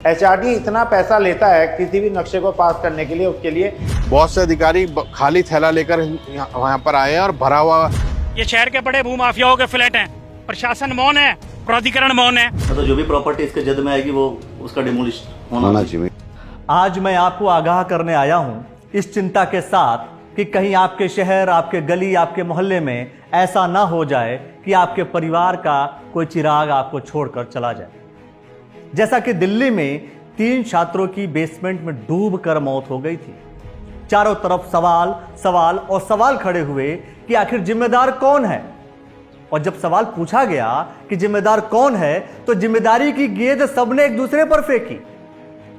HRD इतना पैसा लेता है किसी भी नक्शे को पास करने के लिए, उसके लिए बहुत से अधिकारी खाली थैला लेकर यहाँ पर आए हैं और भरा हुआ। ये शहर के बड़े भूमाफियाओं के फ्लैट हैं, प्रशासन मौन है, प्राधिकरण मौन है। मतलब जो भी प्रॉपर्टी इसके जद में आएगी वो उसका डिमोलिश होना चाहिए। आज मैं आपको आगाह करने आया हूं इस चिंता के साथ कि कहीं आपके शहर, आपके गली, आपके मोहल्ले में ऐसा ना हो जाए कि आपके परिवार का कोई चिराग आपको छोड़कर चला जाए। जैसा कि दिल्ली में 3 छात्रों की बेसमेंट में डूबकर मौत हो गई थी। चारों तरफ सवाल सवाल और सवाल खड़े हुए कि आखिर जिम्मेदार कौन है। और जब सवाल पूछा गया कि जिम्मेदार कौन है तो जिम्मेदारी की गेंद सबने एक दूसरे पर फेंकी।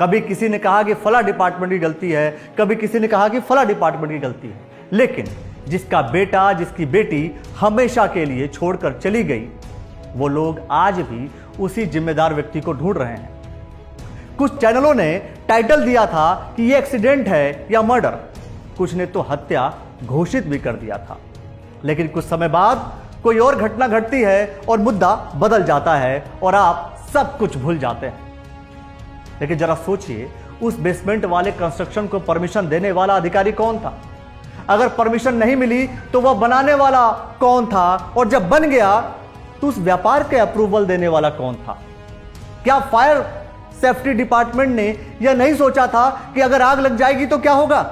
कभी किसी ने कहा कि फला डिपार्टमेंट की गलती है, कभी किसी ने कहा कि फला डिपार्टमेंट की गलती है। लेकिन जिसका बेटा, जिसकी बेटी हमेशा के लिए छोड़कर चली गई, वो लोग आज भी उसी जिम्मेदार व्यक्ति को ढूंढ रहे हैं। कुछ चैनलों ने टाइटल दिया था कि ये एक्सीडेंट है या मर्डर, कुछ ने तो हत्या घोषित भी कर दिया था। लेकिन कुछ समय बाद कोई और घटना घटती है और मुद्दा बदल जाता है और आप सब कुछ भूल जाते हैं। लेकिन जरा सोचिए, उस बेसमेंट वाले कंस्ट्रक्शन को परमिशन देने वाला अधिकारी कौन था? अगर परमिशन नहीं मिली तो वह बनाने वाला कौन था? और जब बन गया तो उस व्यापार के अप्रूवल देने वाला कौन था? क्या फायर सेफ्टी डिपार्टमेंट ने यह नहीं सोचा था कि अगर आग लग जाएगी तो क्या होगा?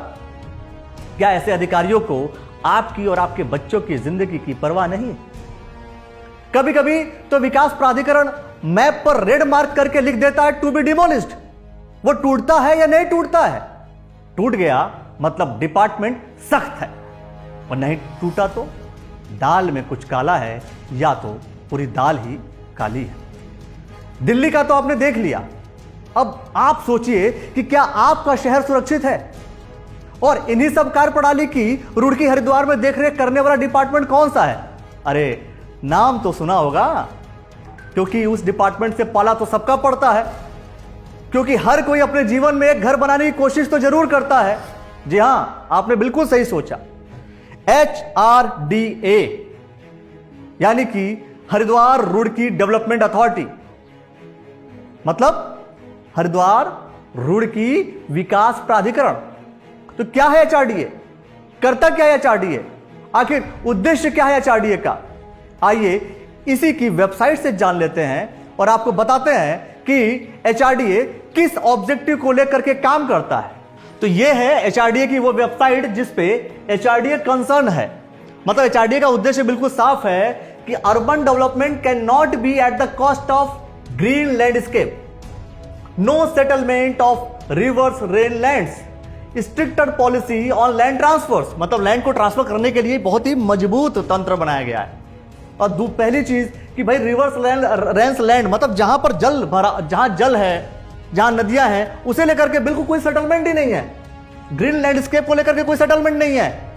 क्या ऐसे अधिकारियों को आपकी और आपके बच्चों की जिंदगी की परवाह नहीं? कभी कभी तो विकास प्राधिकरण मैप पर रेड मार्क करके लिख देता है टू बी डिमोलिश्ड। वो टूटता है या नहीं टूटता है? टूट गया मतलब डिपार्टमेंट सख्त है, और नहीं टूटा तो दाल में कुछ काला है या तो पूरी दाल ही काली है। दिल्ली का तो आपने देख लिया। अब आप सोचिए कि क्या आपका शहर सुरक्षित है? और इन्हीं सब कार्यप्रणाली की रुड़की हरिद्वार में देखरेख करने वाला डिपार्टमेंट कौन सा है? अरे नाम तो सुना होगा, क्योंकि उस डिपार्टमेंट से पाला तो सबका पड़ता है। क्योंकि हर कोई अपने जीवन में एक घर बनाने की कोशिश तो जरूर करता है। जी हां, आपने बिल्कुल सही सोचा। HRDA यानी कि हरिद्वार रुड़की डेवलपमेंट अथॉरिटी, मतलब हरिद्वार रुड़की विकास प्राधिकरण। तो क्या है HRDA? करता क्या है HRDA? आखिर उद्देश्य क्या है HRDA का? आइए इसी की वेबसाइट से जान लेते हैं और आपको बताते हैं कि HRDA किस ऑब्जेक्टिव को लेकर के काम करता है। तो यह है HRDA की वो वेबसाइट जिस पे HRDA कंसर्न है। मतलब HRDA का उद्देश्य बिल्कुल साफ है कि urban development can not be at the cost of green landscape, no settlement of riverine lands, stricter policy on land transfers. मतलब लैंड को ट्रांसफर करने के लिए बहुत ही मजबूत तंत्र बनाया गया है। और पहली चीज कि भाई रिवर्स रेंस लैंड, मतलब जहां पर जल भरा, जहां जल है, जहां नदियां हैं, उसे लेकर के बिल्कुल कोई सेटलमेंट ही नहीं है। ग्रीन लैंडस्केप को लेकर के कोई सेटलमेंट नहीं है।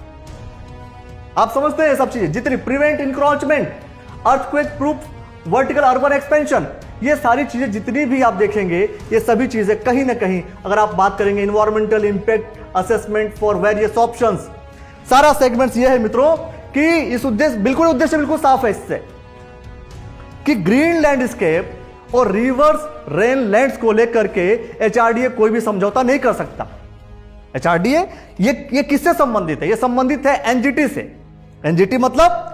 आप समझते हैं सब चीजें, जितनी prevent encroachment, earthquake proof vertical urban expansion, ये सारी चीजें जितनी भी आप देखेंगे, ये सभी चीजें कहीं ना कहीं, अगर आप बात करेंगे environmental impact assessment for various options, सारा सेगमेंट्स ये है मित्रों कि इस उद्देश्य बिल्कुल साफ है इससे कि ग्रीन लैंडस्केप और रिवर्स रेन लैंड्स को लेकर के HRDA कोई भी समझौता नहीं कर सकता। HRDA ये किससे संबंधित है? ये संबंधित है NGT से। NGT मतलब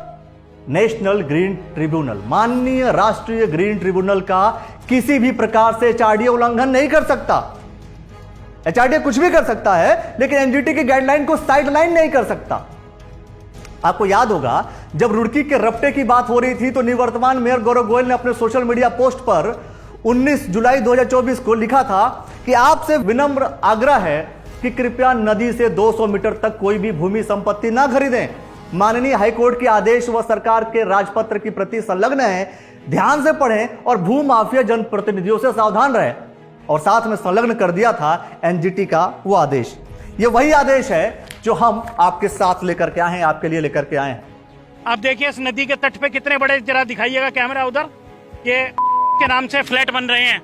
नेशनल ग्रीन ट्रिब्यूनल, माननीय राष्ट्रीय ग्रीन ट्रिब्यूनल का किसी भी प्रकार से HRDA उल्लंघन नहीं कर सकता। HRDA कुछ भी कर सकता है, लेकिन NGT की गाइडलाइन को साइडलाइन नहीं कर सकता। आपको याद होगा जब रुड़की के रपटे की बात हो रही थी तो निवर्तमान मेयर गौरव गोयल ने अपने सोशल मीडिया पोस्ट पर 19 जुलाई 2024 को लिखा था कि आपसे विनम्र आग्रह है कि कृपया नदी से 200 मीटर तक कोई भी भूमि संपत्ति ना खरीदें। माननीय हाईकोर्ट के आदेश व सरकार के राजपत्र की प्रति संलग्न है, ध्यान से पढ़ें और भू माफिया जनप्रतिनिधियों से सावधान रहें। और साथ में संलग्न कर दिया था NGT का वो आदेश। ये वही आदेश है जो हम आपके साथ लेकर के आए हैं, आपके लिए लेकर के आए हैं। आप देखिए इस नदी के तट पे कितने बड़े, जरा दिखाइएगा कैमरा उधर, ये के नाम से फ्लैट बन रहे हैं।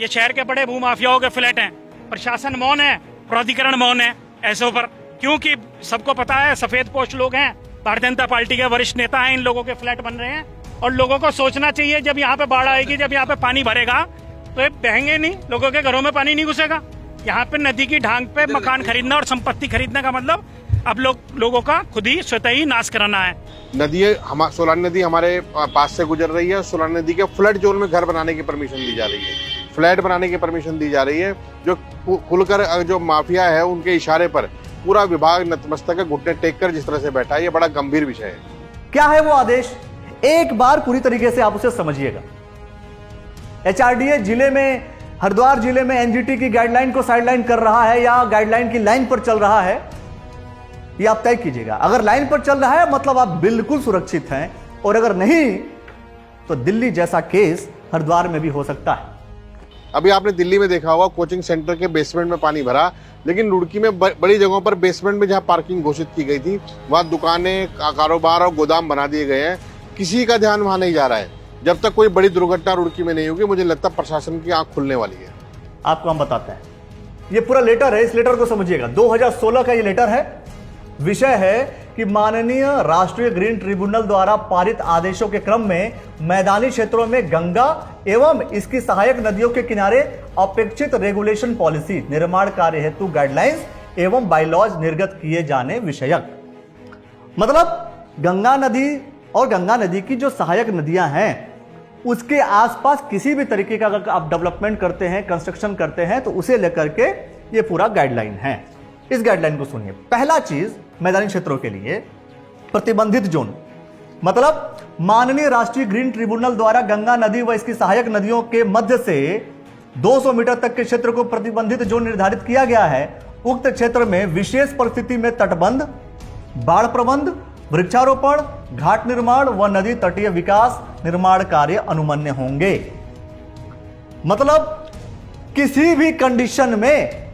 ये शहर के बड़े भूमाफियाओं के फ्लैट हैं। प्रशासन मौन है, प्राधिकरण मौन है ऐसों पर, क्योंकि सबको पता है सफेद पोस्ट लोग हैं, भारतीय जनता पार्टी के वरिष्ठ नेता हैं, इन लोगों के फ्लैट बन रहे हैं। और लोगों को सोचना चाहिए, जब यहाँ पे बाढ़ आएगी, जब यहाँ पे पानी भरेगा, तो ये बहेंगे नहीं, लोगों के घरों में पानी नहीं घुसेगा। यहाँ पे नदी की ढांग पे मकान खरीदना और संपत्ति खरीदने का मतलब अब लोगों का खुद ही स्वतः ही नाश कराना है। सोलान नदी हमारे पास से गुजर रही है। सोलान नदी के फ्लड जोन में घर बनाने की परमिशन दी जा रही है, फ्लैट बनाने की परमिशन दी जा रही है, जो खुलकर जो माफिया है उनके इशारे पर पूरा विभाग नतमस्तक घुटने टेक कर जिस तरह से बैठा है, ये बड़ा गंभीर विषय है। क्या है वो आदेश, एक बार पूरी तरीके से आप उसे समझिएगा। एचआरडीए जिले में, हरिद्वार जिले में एनजीटी की गाइडलाइन को साइडलाइन कर रहा है या गाइडलाइन की लाइन पर चल रहा है, ये आप तय कीजिएगा। अगर लाइन पर चल रहा है मतलब आप बिल्कुल सुरक्षित हैं, और अगर नहीं तो दिल्ली जैसा केस हरिद्वार में भी हो सकता है। अभी आपने दिल्ली में देखा होगा, कोचिंग सेंटर के बेसमेंट में पानी भरा, लेकिन रुड़की में बड़ी जगहों पर बेसमेंट में जहां पार्किंग घोषित की गई थी वहां दुकानें, कारोबार और गोदाम बना दिए गए हैं। किसी का ध्यान वहां नहीं जा रहा है। जब तक कोई बड़ी दुर्घटना रुड़की में नहीं होगी, मुझे लगता है प्रशासन की आंख खुलने वाली है। आपको हम बताते हैं, ये पूरा लेटर है, इस लेटर को समझिएगा। 2016 का ये लेटर है। विषय है कि माननीय राष्ट्रीय ग्रीन ट्रिब्यूनल द्वारा पारित आदेशों के क्रम में मैदानी क्षेत्रों में गंगा एवं इसकी सहायक नदियों के किनारे अपेक्षित रेगुलेशन पॉलिसी, निर्माण कार्य हेतु गाइडलाइंस एवं बाइलॉज निर्गत किए जाने विषयक। मतलब गंगा नदी और गंगा नदी की जो सहायक नदियां हैं उसके आसपास किसी भी तरीके का अगर आप डेवलपमेंट करते हैं, कंस्ट्रक्शन करते हैं, तो उसे लेकर के ये पूरा गाइडलाइन है। इस गाइडलाइन को सुनिए। पहला चीज, मैदानी क्षेत्रों के लिए प्रतिबंधित जोन, मतलब माननीय राष्ट्रीय ग्रीन ट्रिब्यूनल द्वारा गंगा नदी व इसकी सहायक नदियों के मध्य से 200 मीटर तक के क्षेत्र को प्रतिबंधित जोन निर्धारित किया गया है। उक्त क्षेत्र में विशेष परिस्थिति में तटबंध, बाढ़ प्रबंध, वृक्षारोपण, घाट निर्माण व नदी तटीय विकास निर्माण कार्य अनुमन्य होंगे। मतलब किसी भी कंडीशन में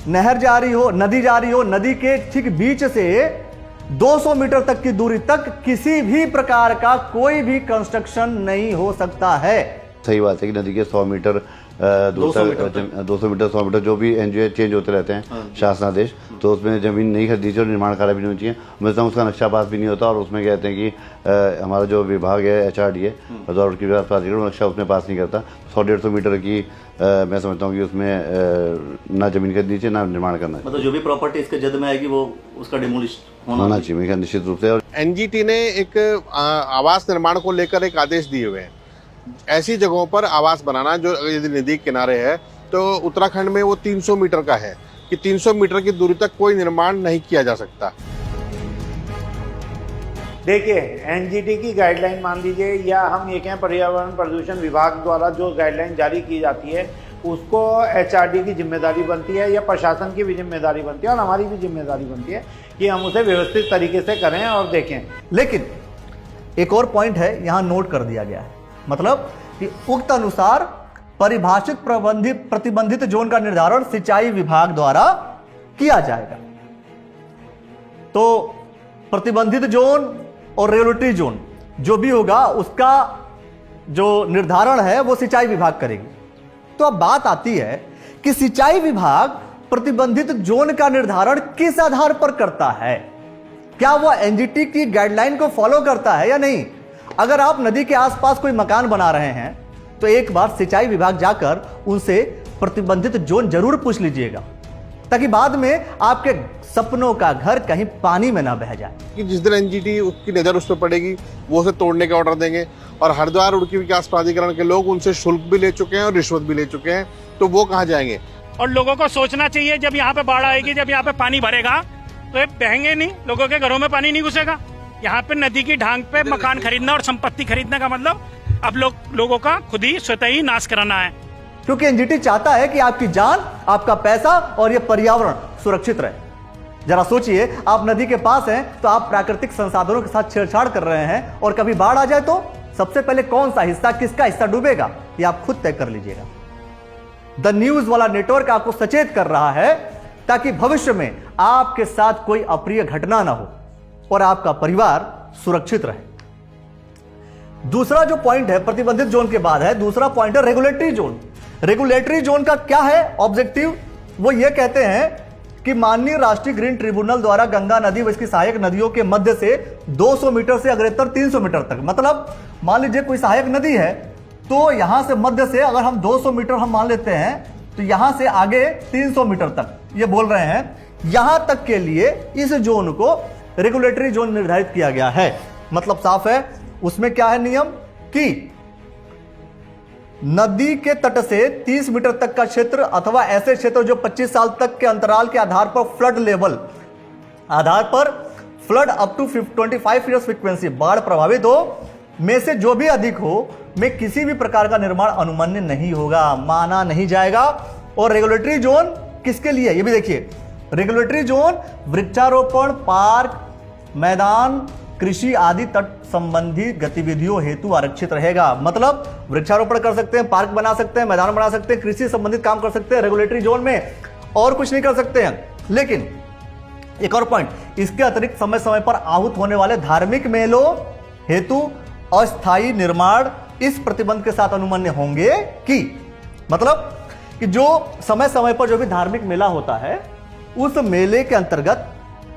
नहर जारी हो, नदी जारी हो, नदी के ठीक बीच से 200 मीटर तक की दूरी तक किसी भी प्रकार का कोई भी कंस्ट्रक्शन नहीं हो सकता है। सही बात है कि नदी के 100 मीटर 200 मीटर 100 मीटर जो भी एनजीओ चेंज होते रहते हैं शासनादेश, तो उसमें जमीन नहीं खरीदी चाहिए और निर्माण कार्य भी नहीं होना चाहिए। मैं समझता हूँ उसका नक्शा पास भी नहीं होता, और उसमें कहते हैं कि हमारा जो विभाग है एचआरडीए हरिद्वार की विकास प्राधिकरण, नक्शा उसमें पास नहीं करता। 100-150 मीटर की मैं समझता हूँ कि उसमें ना जमीन खरीदनी चाहिए ना निर्माण करना चाहिए। मतलब जो भी प्रॉपर्टी इसके जद में आएगी वो उसका डिमोलिश होना चाहिए मेरे निश्चित रूप से। और एनजीटी ने एक आवास निर्माण को लेकर एक आदेश दिए हुए हैं। ऐसी जगहों पर आवास बनाना जो यदि नदी किनारे है, तो उत्तराखंड में वो 300 मीटर का है कि 300 मीटर की दूरी तक कोई निर्माण नहीं किया जा सकता। देखिए, एनजीटी की गाइडलाइन मान लीजिए, या हम ये कहें पर्यावरण प्रदूषण विभाग द्वारा जो गाइडलाइन जारी की जाती है उसको एचआरडी की जिम्मेदारी बनती है या प्रशासन की भी जिम्मेदारी बनती है और हमारी भी जिम्मेदारी बनती है कि हम उसे व्यवस्थित तरीके से करें और देखें। लेकिन एक और पॉइंट है, यहां नोट कर दिया गया है, मतलब कि उक्त अनुसार परिभाषित प्रतिबंधित जोन का निर्धारण सिंचाई विभाग द्वारा किया जाएगा। तो प्रतिबंधित जोन और रेगुलेटरी जोन जो भी होगा उसका जो निर्धारण है वो सिंचाई विभाग करेगी। तो अब बात आती है कि सिंचाई विभाग प्रतिबंधित जोन का निर्धारण किस आधार पर करता है? क्या वह एनजीटी की गाइडलाइन को फॉलो करता है या नहीं? अगर आप नदी के आसपास कोई मकान बना रहे हैं तो एक बार सिंचाई विभाग जाकर उनसे प्रतिबंधित जोन जरूर पूछ लीजिएगा, ताकि बाद में आपके सपनों का घर कहीं पानी में ना बह जाए। कि जिस दिन एनजीटी उसकी नजर उस पर पड़ेगी वो उसे तोड़ने का ऑर्डर देंगे, और हरिद्वार रुड़की विकास प्राधिकरण के लोग उनसे शुल्क भी ले चुके हैं और रिश्वत भी ले चुके हैं, तो वो कहाँ जाएंगे? और लोगों को सोचना चाहिए, जब यहाँ पे बाढ़ आएगी, जब यहाँ पे पानी भरेगा तो ये बहेंगे नहीं, लोगों के घरों में पानी नहीं घुसेगा। यहाँ पे नदी की ढांग पे मकान खरीदना और संपत्ति खरीदने का मतलब अब लोगों का खुद ही स्वतः ही नाश कराना है। क्योंकि एनजीटी चाहता है कि आपकी जान, आपका पैसा और ये पर्यावरण सुरक्षित रहे। जरा सोचिए, आप नदी के पास हैं तो आप प्राकृतिक संसाधनों के साथ छेड़छाड़ कर रहे हैं, और कभी बाढ़ आ जाए तो सबसे पहले कौन सा हिस्सा, किसका हिस्सा डूबेगा, ये आप खुद तय कर लीजिएगा। द न्यूज वाला नेटवर्क आपको सचेत कर रहा है ताकि भविष्य में आपके साथ कोई अप्रिय घटना ना हो और आपका परिवार सुरक्षित रहे। दूसरा जो पॉइंट है प्रतिबंधित जोन के बाद है, दूसरा पॉइंट है रेगुलेटरी जोन। रेगुलेटरी जोन का क्या है ऑब्जेक्टिव? वो ये कहते हैं कि माननीय राष्ट्रीय ग्रीन ट्रिब्यूनल द्वारा गंगा नदी व इसकी सहायक नदियों के मध्य से 200 मीटर से अग्रतर 300 मीटर तक, मतलब मान लीजिए कोई सहायक नदी है तो यहां से मध्य से अगर हम 200 मीटर हम मान लेते हैं तो यहां से आगे 300 मीटर तक ये बोल रहे हैं। यहां तक के लिए इस जोन को रेगुलेटरी जोन निर्धारित किया गया है। मतलब साफ है, उसमें क्या है नियम कि नदी के तट से 30 मीटर तक का क्षेत्र अथवा ऐसे क्षेत्र जो 25 साल तक के अंतराल के आधार पर फ्लड लेवल आधार पर flood up to 25 years frequency बाढ़ प्रभावित हो में से जो भी अधिक हो में किसी भी प्रकार का निर्माण अनुमन्य नहीं होगा, माना नहीं जाएगा। और रेगुलेटरी जोन किसके लिए, ये भी देखिए, रेगुलेटरी जोन वृक्षारोपण, पार्क, मैदान, कृषि आदि तट संबंधी गतिविधियों हेतु आरक्षित रहेगा। मतलब वृक्षारोपण कर सकते हैं, पार्क बना सकते हैं, मैदान बना सकते हैं, कृषि संबंधित काम कर सकते हैं रेगुलेटरी जोन में, और कुछ नहीं कर सकते हैं। लेकिन एक और पॉइंट, इसके अतिरिक्त समय समय पर आहूत होने वाले धार्मिक मेलों हेतु अस्थायी निर्माण इस प्रतिबंध के साथ अनुमन्य होंगे कि मतलब कि जो समय समय पर जो भी धार्मिक मेला होता है उस मेले के अंतर्गत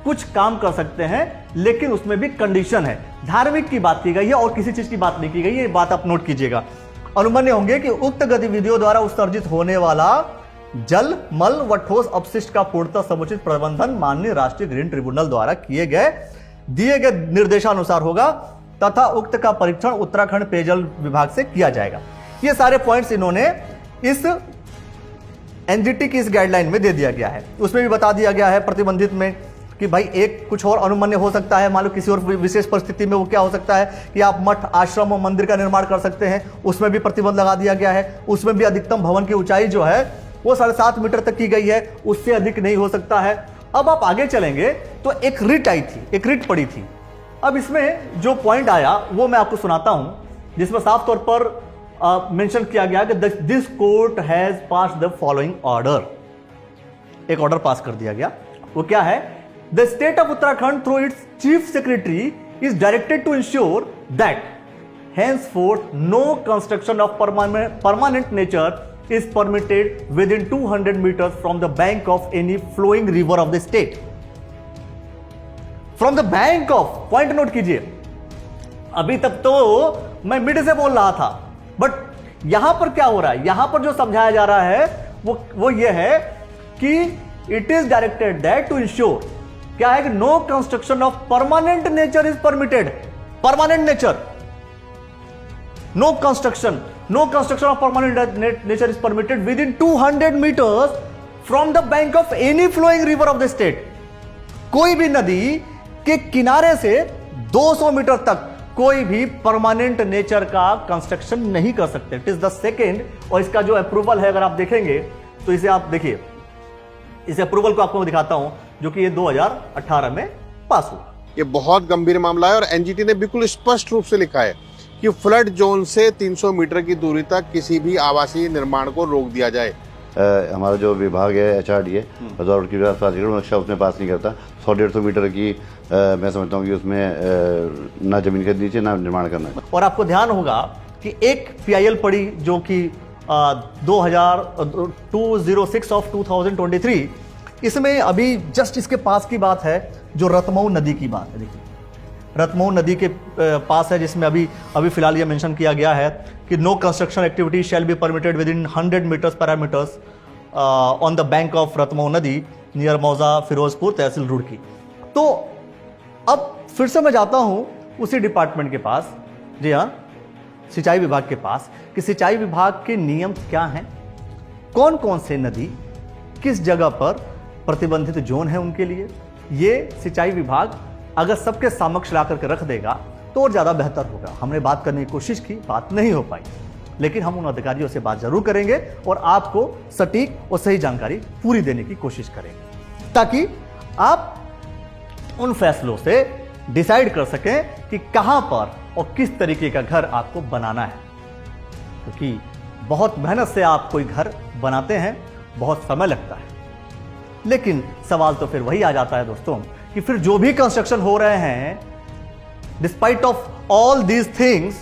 कुछ काम कर सकते हैं, लेकिन उसमें भी कंडीशन है। धार्मिक की बात की गई है और किसी चीज की बात नहीं की गई है, ये बात आप नोट कीजिएगा। अनुमन्य होंगे कि उक्त गतिविधियों द्वारा उत्सर्जित होने वाला जल, मल व ठोस अपशिष्ट का पूर्णतः समुचित प्रबंधन माननीय राष्ट्रीय ग्रीन ट्रिब्यूनल द्वारा दिए गए निर्देशानुसार होगा तथा उक्त का परीक्षण उत्तराखंड पेयजल विभाग से किया जाएगा। ये सारे पॉइंट्स इन्होंने इस एनजीटी की इस गाइडलाइन में दे दिया गया है। उसमें भी बता दिया गया है प्रतिबंधित में कि भाई एक कुछ और अनुमन्य हो सकता है, मान लो किसी और विशेष परिस्थिति में वो क्या हो सकता है कि आप मठ, आश्रम और मंदिर का निर्माण कर सकते हैं, उसमें भी प्रतिबंध लगा दिया गया है। उसमें भी अधिकतम भवन की ऊंचाई जो है वो 7.5 मीटर तक की गई है, उससे अधिक नहीं हो सकता है। अब आप आगे चलेंगे तो एक रिट आई थी, एक रिट पड़ी थी। अब इसमें जो पॉइंट आया वो मैं आपको सुनाता हूं, जिसमें साफ तौर पर मेंशन किया गया कि this court has passed the following order. एक ऑर्डर पास कर दिया गया, वो क्या है? The state of Uttarakhand through its chief secretary is directed to ensure that henceforth no construction of permanent nature is permitted within 200 meters from the bank of any flowing river of the state. From the bank of, point note कीजिए, अभी तक तो मैं mid से बोल रहा था, but यहां पर क्या हो रहा है, यहां पर जो समझाया जा रहा है वो ये है कि it is directed that to ensure, क्या है कि no construction of permanent nature is permitted. Permanent nature, no construction of permanent nature is permitted within 200 meters from the bank of any flowing river of the state. कोई भी नदी के किनारे से 200 metre तक कोई भी परमानेंट नेचर का कंस्ट्रक्शन नहीं कर सकते। इट इज द सेकेंड, और इसका जो अप्रूवल है अगर आप देखेंगे तो इसे आप देखिए, इस अप्रूवल को आपको दिखाता हूं जो कि ये 2018 में पास हुआ। ये बहुत गंभीर मामला है और एनजीटी ने बिल्कुल स्पष्ट रूप से लिखा है कि फ्लड जोन से 300 मीटर की दूरी तक किसी भी आवासीय निर्माण को रोक दिया जाए। हमारा जो विभाग है HRDA हरिद्वार की विकास प्राधिकरण नक्शा उसमें पास नहीं करता। 100-150 मीटर की मैं समझता हूँ कि उसमें ना जमीन खरीदनी चाहिए ना निर्माण करना है। और आपको ध्यान होगा कि एक PIL पड़ी जो कि 206 ऑफ 2023, इसमें अभी जस्ट इसके पास की बात है जो रतमऊ नदी की बात है। देखिए रतमऊ नदी के पास है, जिसमें अभी फिलहाल ये मेंशन किया गया है कि no construction activity shall be permitted within 100 metres parameters on the bank of Ratmau नदी नियर मौजा फिरोजपुर तहसील रुड़की। तो अब फिर से मैं जाता हूं उसी डिपार्टमेंट के पास, जी हाँ, सिंचाई विभाग के पास, कि सिंचाई विभाग के नियम क्या हैं, कौन कौन से नदी किस जगह पर प्रतिबंधित जोन है उनके लिए। ये सिंचाई विभाग अगर सबके समक्ष ला करके रख देगा तो और ज्यादा बेहतर होगा। हमने बात करने की कोशिश की, बात नहीं हो पाई, लेकिन हम उन अधिकारियों से बात जरूर करेंगे और आपको सटीक और सही जानकारी पूरी देने की कोशिश करेंगे, ताकि आप उन फैसलों से डिसाइड कर सकें कि कहां पर और किस तरीके का घर आपको बनाना है। क्योंकि बहुत मेहनत से आप कोई घर बनाते हैं, बहुत समय लगता है, लेकिन सवाल तो फिर वही आ जाता है दोस्तों कि फिर जो भी कंस्ट्रक्शन हो रहे हैं, despite of all these things,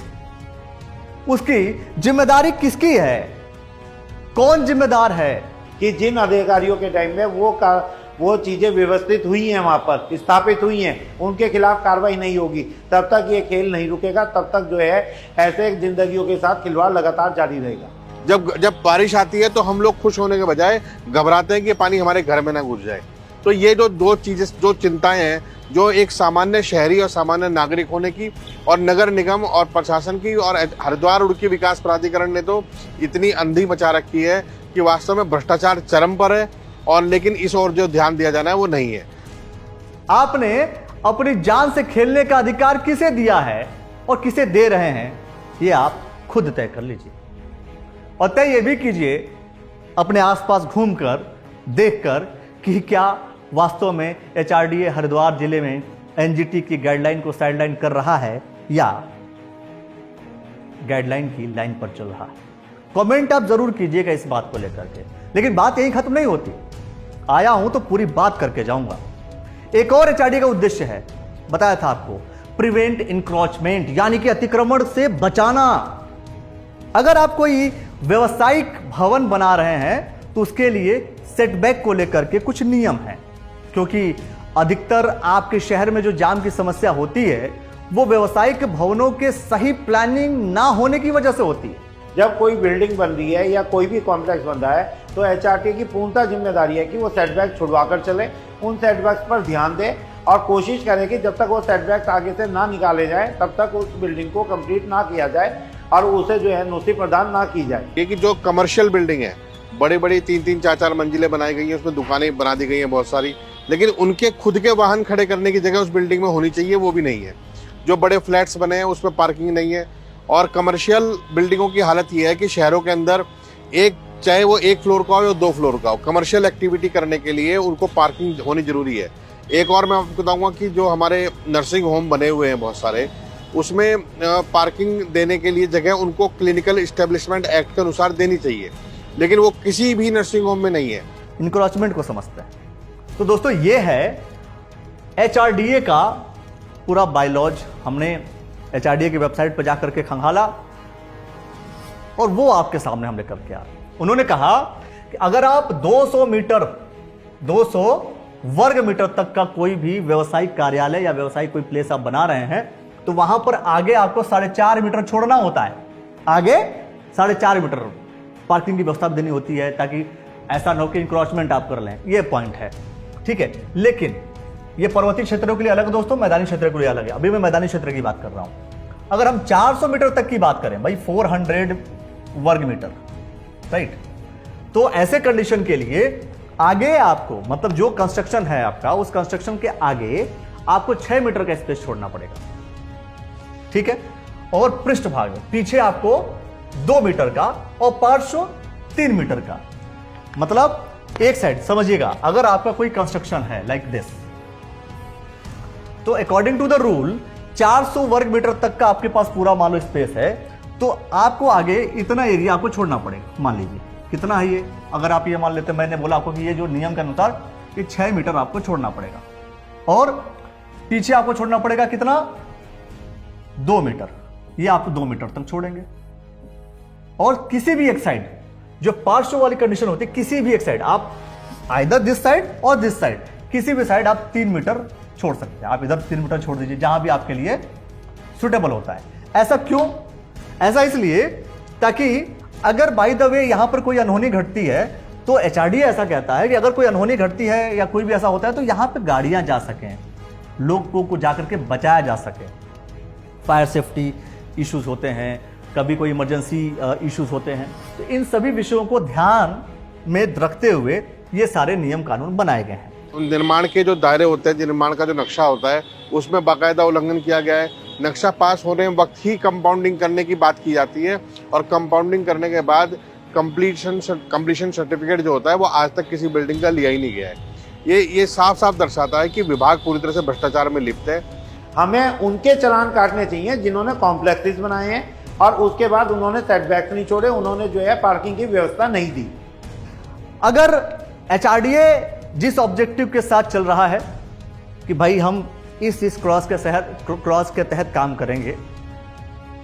उसकी जिम्मेदारी किसकी है, कौन जिम्मेदार है? कि जिन अधिकारियों के टाइम में वो चीज़ें व्यवस्थित हुई हैं, वहाँ पर स्थापित हुई हैं, उनके खिलाफ कार्रवाई नहीं होगी, तब तक ये खेल नहीं रुकेगा, तब तक जो है ऐसे जिंदगियों के साथ खिलवाड़ लगातार जारी रहेगा। जब बारिश आती है तो हम लोग खुश होने के बजाय घबराते हैं कि पानी हमारे घर में ना घुस जाए। तो ये जो दो चीजें, जो चिंताएं हैं, जो एक सामान्य शहरी और सामान्य नागरिक होने की, और नगर निगम और प्रशासन की, और हरिद्वार रुड़की विकास प्राधिकरण ने तो इतनी अंधी मचा रखी है कि वास्तव में भ्रष्टाचार चरम पर है, और लेकिन इस ओर जो ध्यान दिया जाना है वो नहीं है। आपने अपनी जान से खेलने का अधिकार किसे दिया है और किसे दे रहे हैं, ये आप खुद तय कर लीजिए। और तय ये भी कीजिए अपने आसपास घूमकर, देखकर, कि क्या वास्तव में एचआरडीए हरिद्वार जिले में एनजीटी की गाइडलाइन को साइडलाइन कर रहा है या गाइडलाइन की लाइन पर चल रहा है। कमेंट आप जरूर कीजिएगा इस बात को लेकर के। लेकिन बात यहीं खत्म नहीं होती, आया हूं तो पूरी बात करके जाऊंगा। एक और एचआरडीए का उद्देश्य है, बताया था आपको, प्रिवेंट इंक्रोचमेंट, यानी कि अतिक्रमण से बचाना। अगर आप कोई व्यवसायिक भवन बना रहे हैं तो उसके लिए सेटबैक को लेकर के कुछ नियम हैं, क्योंकि अधिकतर आपके शहर में जो जाम की समस्या होती है वो व्यवसायिक भवनों के सही प्लानिंग ना होने की वजह से होती है। जब कोई बिल्डिंग बन रही है या कोई भी कॉम्प्लेक्स बन रहा है तो एचआरटी की पूर्णतः जिम्मेदारी है कि वो सेटबैक छुड़वा कर चले, उन सेटबैक्स पर ध्यान दे और कोशिश करें कि जब तक वो सेटबैक्स आगे से ना निकाले जाए तब तक उस बिल्डिंग को कंप्लीट ना किया जाए और उसे जो है नोटिस प्रदान ना की जाए। ये कि जो कमर्शियल बिल्डिंग है, बड़ी बड़ी 3-3, 4-4 मंजिलें बनाई गई हैं, उसमें दुकानें बना दी गई हैं बहुत सारी, लेकिन उनके खुद के वाहन खड़े करने की जगह उस बिल्डिंग में होनी चाहिए, वो भी नहीं है। जो बड़े फ्लैट्स बने हैं उसमें पार्किंग नहीं है। और कमर्शियल बिल्डिंगों की हालत ये है कि शहरों के अंदर चाहे वो 1 फ्लोर का हो या 2 फ्लोर का हो, कमर्शियल एक्टिविटी करने के लिए उनको पार्किंग होनी जरूरी है। एक और मैं आपको बताऊंगा कि जो हमारे नर्सिंग होम बने हुए हैं बहुत सारे, उसमें पार्किंग देने के लिए जगह उनको क्लिनिकल इस्टेब्लिशमेंट एक्ट के अनुसार देनी चाहिए, लेकिन वो किसी भी नर्सिंग होम में नहीं है। इंक्रोचमेंट को समझते हैं। तो दोस्तों ये है एचआरडीए का पूरा बायलॉज। हमने एचआरडीए की वेबसाइट पर जाकर के खंगाला और वो आपके सामने हम लेकर के आ रहे। उन्होंने कहा कि अगर आप 200 वर्ग मीटर तक का कोई भी व्यवसायिक कार्यालय या व्यवसायिक कोई प्लेस आप बना रहे हैं तो वहां पर आगे आपको 4.5 मीटर छोड़ना होता है। आगे 4.5 मीटर पार्किंग की व्यवस्था देनी होती है ताकि ऐसा न हो कि इंक्रोचमेंट आप कर लें। ये पॉइंट है, ठीक है। लेकिन ये पर्वतीय क्षेत्रों के लिए अलग है दोस्तों, मैदानी क्षेत्रों के लिए अलग है। अभी मैं मैदानी क्षेत्र की बात कर रहा हूं। अगर हम 400 मीटर तक की बात करें भाई, 400 वर्ग मीटर, राइट, तो ऐसे कंडीशन के लिए आगे आपको, मतलब जो कंस्ट्रक्शन है आपका, उस कंस्ट्रक्शन के आगे आपको 6 मीटर का स्पेस छोड़ना पड़ेगा, ठीक है। और पृष्ठभाग में पीछे आपको 2 मीटर का और पार्श्व 3 मीटर का। मतलब एक साइड समझिएगा, अगर आपका कोई कंस्ट्रक्शन है लाइक दिस, तो अकॉर्डिंग टू द रूल 400 वर्ग मीटर तक का आपके पास पूरा मान लो स्पेस है, तो आपको आगे इतना एरिया आपको छोड़ना पड़ेगा। मान लीजिए कितना है ये, अगर आप ये मान लेते, मैंने बोला आपको कि ये जो नियम के अनुसार ये 6 मीटर आपको छोड़ना पड़ेगा, और पीछे आपको छोड़ना पड़ेगा कितना, 2 मीटर। ये आप 2 मीटर तक छोड़ेंगे। और किसी भी एक साइड, जो पार्श्व वाली कंडीशन होती है, किसी भी एक साइड आप आइदर दिस साइड और दिस साइड, किसी भी साइड आप 3 मीटर छोड़ सकते हैं। आप इधर 3 मीटर छोड़ दीजिए जहां भी आपके लिए सुटेबल होता है। ऐसा क्यों? ऐसा इसलिए ताकि अगर बाय द वे यहां पर कोई अनहोनी घटती है तो एचआरडीए ऐसा कहता है कि अगर कोई अनहोनी घटती है या कोई भी ऐसा होता है तो यहां पर गाड़ियां जा सकें, लोगों को जाकर के बचाया जा सके। फायर सेफ्टी इश्यूज होते हैं, कभी कोई इमरजेंसी इश्यूज होते हैं, तो इन सभी विषयों को ध्यान में रखते हुए ये सारे नियम कानून बनाए गए हैं। निर्माण के जो दायरे होते हैं, निर्माण का जो नक्शा होता है, उसमें बाकायदा उल्लंघन किया गया है। नक्शा पास होने वक्त ही कंपाउंडिंग करने की बात की जाती है, और कंपाउंडिंग करने के बाद कंप्लीशन सर्टिफिकेट जो होता है वो आज तक किसी बिल्डिंग का लिया ही नहीं गया है। ये साफ साफ दर्शाता है कि विभाग पूरी तरह से भ्रष्टाचार में लिप्त है। हमें उनके चालान काटने चाहिए जिन्होंने कॉम्प्लेक्सेस बनाए हैं और उसके बाद उन्होंने सेटबैक नहीं छोड़े, उन्होंने जो है पार्किंग की व्यवस्था नहीं दी। अगर एचआरडीए जिस ऑब्जेक्टिव के साथ चल रहा है कि भाई हम इस क्लॉज के तहत काम करेंगे,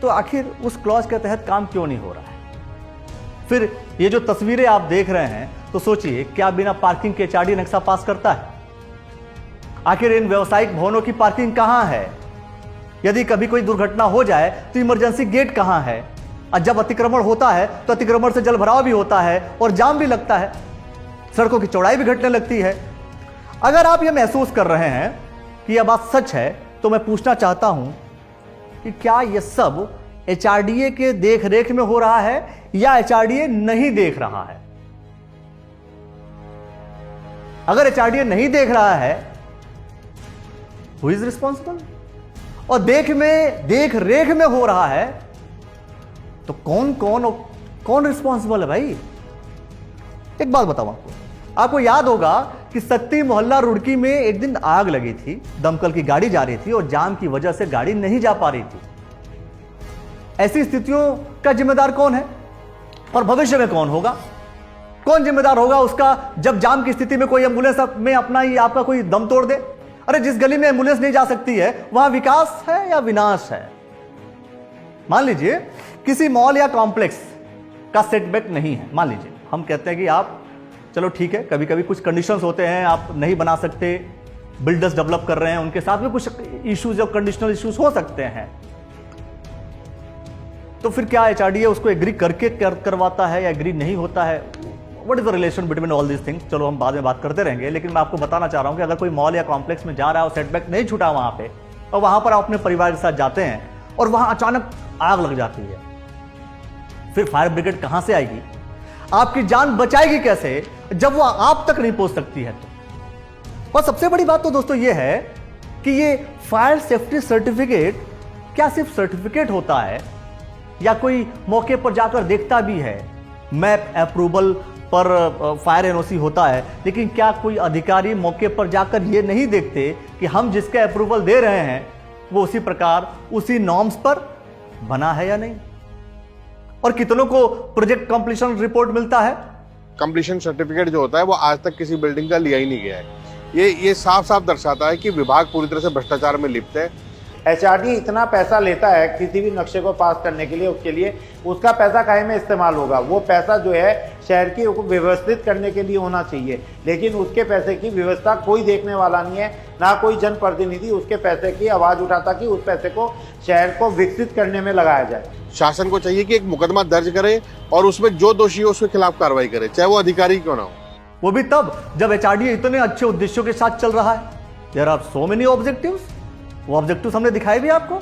तो आखिर उस क्लॉज के तहत काम क्यों नहीं हो रहा है? फिर ये जो तस्वीरें आप देख रहे हैं तो सोचिए, क्या बिना पार्किंग के HRDA नक्शा पास करता है? आखिर इन व्यवसायिक भवनों की पार्किंग कहां है? यदि कभी कोई दुर्घटना हो जाए तो इमरजेंसी गेट कहां है? और जब अतिक्रमण होता है तो अतिक्रमण से जलभराव भी होता है और जाम भी लगता है, सड़कों की चौड़ाई भी घटने लगती है। अगर आप यह महसूस कर रहे हैं कि यह बात सच है तो मैं पूछना चाहता हूं कि क्या यह सब HRDA के देख रेख में हो रहा है या HRDA नहीं देख रहा है? अगर HRDA नहीं देख रहा है, हु इज रिस्पॉन्सिबल? और देख रेख में हो रहा है तो कौन रिस्पॉन्सिबल है भाई? एक बात बताऊं आपको याद होगा कि शक्ति मोहल्ला रुड़की में एक दिन आग लगी थी, दमकल की गाड़ी जा रही थी और जाम की वजह से गाड़ी नहीं जा पा रही थी। ऐसी स्थितियों का जिम्मेदार कौन है और भविष्य में कौन होगा? कौन जिम्मेदार होगा उसका जब जाम की स्थिति में कोई एम्बुलेंस में अपना ही आपका कोई दम तोड़ दे? अरे जिस गली में एम्बुलेंस नहीं जा सकती है वहां विकास है या विनाश है? मान लीजिए किसी मॉल या कॉम्प्लेक्स का सेटबैक नहीं है, मान लीजिए हम कहते हैं कि आप चलो ठीक है, कभी कभी कुछ कंडीशंस होते हैं, आप नहीं बना सकते, बिल्डर्स डेवलप कर रहे हैं, उनके साथ भी कुछ इश्यूज और कंडीशनल इश्यूज हो सकते हैं, तो फिर क्या HRDA उसको एग्री करके करवाता है या एग्री नहीं होता है? What is the relation between all these things? चलो हम बाद में बात करते रहेंगे, लेकिन मैं आपको बताना चाह रहा हूं कि अगर कोई मॉल या कॉम्प्लेक्स में जा रहा है और सेटबैक नहीं छूटा वहां पे, और वहां पर आप अपने परिवार के साथ जाते हैं और वहां अचानक आग लग जाती है, फिर फायर ब्रिगेड कहां से आएगी? आपकी जान बचाएगी कैसे जब वो आप तक नहीं पहुंच सकती है? तो और सबसे बड़ी बात तो दोस्तों ये है कि ये फायर सेफ्टी सर्टिफिकेट क्या सिर्फ सर्टिफिकेट होता है या कोई मौके पर जाकर देखता भी है? मैप अप्रूवल पर फायर एनओसी होता है, लेकिन क्या कोई अधिकारी मौके पर जाकर ये नहीं देखते कि हम जिसके अप्रूवल दे रहे हैं वो उसी प्रकार उसी नॉर्म्स पर बना है या नहीं? और कितनों को प्रोजेक्ट कंप्लीशन रिपोर्ट मिलता है? कंप्लीशन सर्टिफिकेट जो होता है वो आज तक किसी बिल्डिंग का लिया ही नहीं गया है। ये साफ साफ दर्शाता है कि विभाग पूरी तरह से भ्रष्टाचार में लिप्त है। HRDA इतना पैसा लेता है किसी भी नक्शे को पास करने के लिए, उसके लिए उसका पैसा काहे में इस्तेमाल होगा? वो पैसा जो है शहर की व्यवस्थित करने के लिए होना चाहिए, लेकिन उसके पैसे की व्यवस्था कोई देखने वाला नहीं है, ना कोई जनप्रतिनिधि उसके पैसे की आवाज उठाता कि उस पैसे को शहर को विकसित करने में लगाया जाए। शासन को चाहिए कि एक मुकदमा दर्ज करे और उसमें जो दोषी हो उसके खिलाफ कार्रवाई करे, चाहे वो अधिकारी क्यों ना हो। वो भी तब जब HRDA इतने अच्छे उद्देश्यों के साथ चल रहा है। There are so many objectives, वो ऑब्जेक्टिव्स हमने दिखाए भी आपको,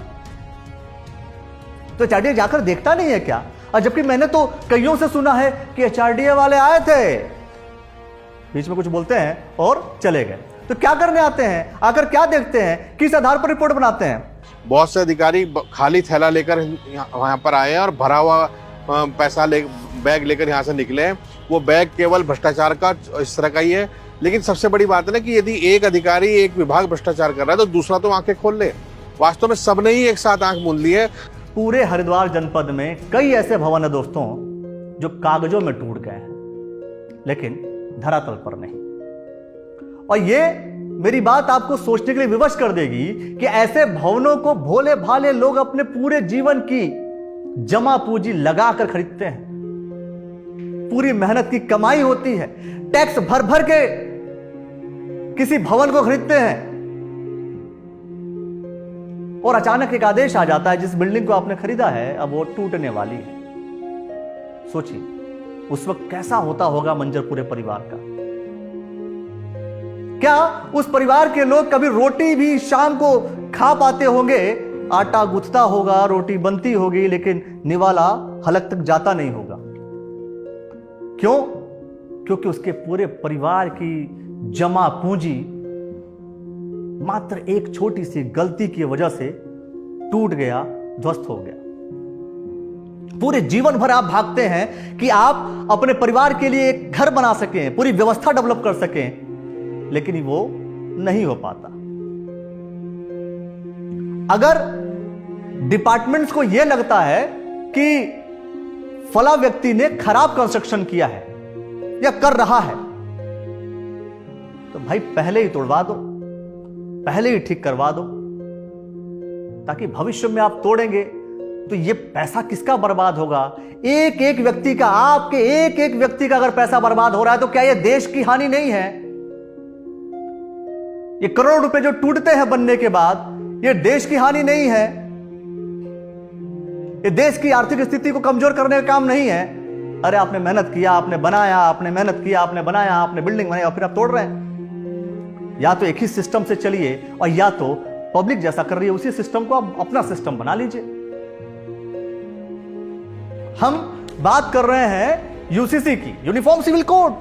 तो HRDA जाकर देखता नहीं है क्या? और जबकि मैंने तो कईयों से सुना है कि HRDA वाले आए थे, बीच में कुछ बोलते हैं और चले गए। तो क्या करने आते हैं? आकर क्या देखते हैं? किस आधार पर रिपोर्ट बनाते हैं? बहुत से अधिकारी खाली थैला लेकर यहाँ पर आए हैं और भरा हुआ पैसा बैग लेकर यहाँ से निकले हैं। वो बैग केवल भ्रष्टाचार का इस तरह का ही है। लेकिन सबसे बड़ी बात है ना कि यदि एक अधिकारी एक विभाग भ्रष्टाचार कर रहा है तो दूसरा तो आंखें खोल ले। वास्तव में सबने ही एक साथ आंख मूंद ली है। पूरे हरिद्वार जनपद में कई ऐसे भवन है दोस्तों जो कागजों में टूट गए हैं, लेकिन धरातल पर नहीं। और ये मेरी बात आपको सोचने के लिए विवश कर देगी कि ऐसे भवनों को भोले भाले लोग अपने पूरे जीवन की जमा पूंजी लगाकर खरीदते हैं। पूरी मेहनत की कमाई होती है, टैक्स भर भर के किसी भवन को खरीदते हैं और अचानक एक आदेश आ जाता है जिस बिल्डिंग को आपने खरीदा है अब वो टूटने वाली है। सोचिए उस वक्त कैसा होता होगा मंजर पूरे परिवार का। क्या उस परिवार के लोग कभी रोटी भी शाम को खा पाते होंगे? आटा गुथता होगा, रोटी बनती होगी, लेकिन निवाला हलक तक जाता नहीं होगा। क्यों? क्योंकि उसके पूरे परिवार की जमा पूंजी मात्र एक छोटी सी गलती की वजह से टूट गया, ध्वस्त हो गया। पूरे जीवन भर आप भागते हैं कि आप अपने परिवार के लिए एक घर बना सकें, पूरी व्यवस्था डेवलप कर सकें, लेकिन वो नहीं हो पाता। अगर डिपार्टमेंट्स को यह लगता है कि फला व्यक्ति ने खराब कंस्ट्रक्शन किया है या कर रहा है, तो भाई पहले ही तोड़वा दो, पहले ही ठीक करवा दो, ताकि भविष्य में आप तोड़ेंगे तो ये पैसा किसका बर्बाद होगा? एक एक व्यक्ति का, आपके एक एक व्यक्ति का अगर पैसा बर्बाद हो रहा है तो क्या यह देश की हानि नहीं है? ये करोड़ रुपए जो टूटते हैं बनने के बाद, यह देश की हानि नहीं है? ये देश की आर्थिक स्थिति को कमजोर करने का काम नहीं है? अरे आपने मेहनत किया, आपने बनाया, आपने मेहनत किया, आपने बनाया, आपने बिल्डिंग बनाई और फिर आप तोड़ रहे हैं। या तो एक ही सिस्टम से चलिए और या तो पब्लिक जैसा कर रही है उसी सिस्टम को आप अपना सिस्टम बना लीजिए। हम बात कर रहे हैं यूसीसी की, यूनिफॉर्म सिविल कोड।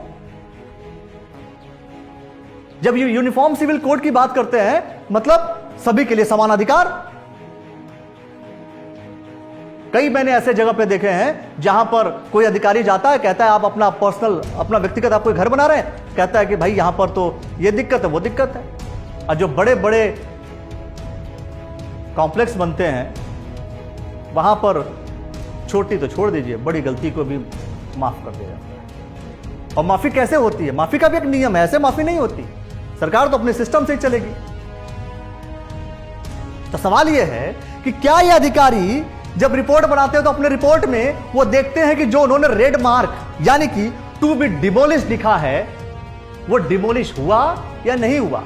जब ये यूनिफॉर्म सिविल कोड की बात करते हैं मतलब सभी के लिए समान अधिकार। कई मैंने ऐसे जगह पे देखे हैं जहां पर कोई अधिकारी जाता है, कहता है आप अपना पर्सनल, अपना व्यक्तिगत आप कोई घर बना रहे हैं, कहता है कि भाई यहां पर तो ये दिक्कत है, वो दिक्कत है। और जो बड़े बड़े कॉम्प्लेक्स बनते हैं वहां पर छोटी तो छोड़ दीजिए, बड़ी गलती को भी माफ कर दिया जाता है। और माफी कैसे होती है? माफी का भी एक नियम है, ऐसे माफी नहीं होती। सरकार तो अपने सिस्टम से ही चलेगी। तो सवाल यह है कि क्या यह अधिकारी जब रिपोर्ट बनाते हैं तो अपने रिपोर्ट में वो देखते हैं कि जो उन्होंने रेड मार्क यानी कि टू बी डिमोलिश लिखा है वो डिमोलिश हुआ या नहीं हुआ?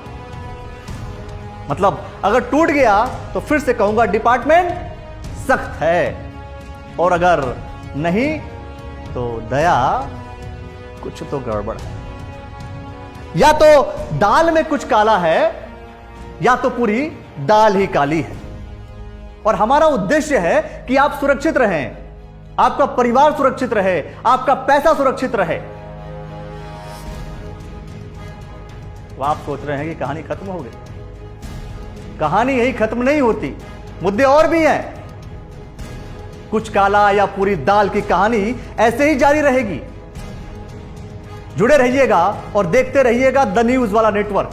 मतलब अगर टूट गया तो फिर से कहूंगा डिपार्टमेंट सख्त है, और अगर नहीं तो दया कुछ तो गड़बड़ है। या तो दाल में कुछ काला है या तो पूरी दाल ही काली है। और हमारा उद्देश्य है कि आप सुरक्षित रहें, आपका परिवार सुरक्षित रहे, आपका पैसा सुरक्षित रहे। तो आप सोच रहे हैं कि कहानी खत्म हो गई। कहानी यही खत्म नहीं होती, मुद्दे और भी हैं। कुछ काला या पूरी दाल की कहानी ऐसे ही जारी रहेगी। जुड़े रहिएगा और देखते रहिएगा द न्यूज वाला नेटवर्क।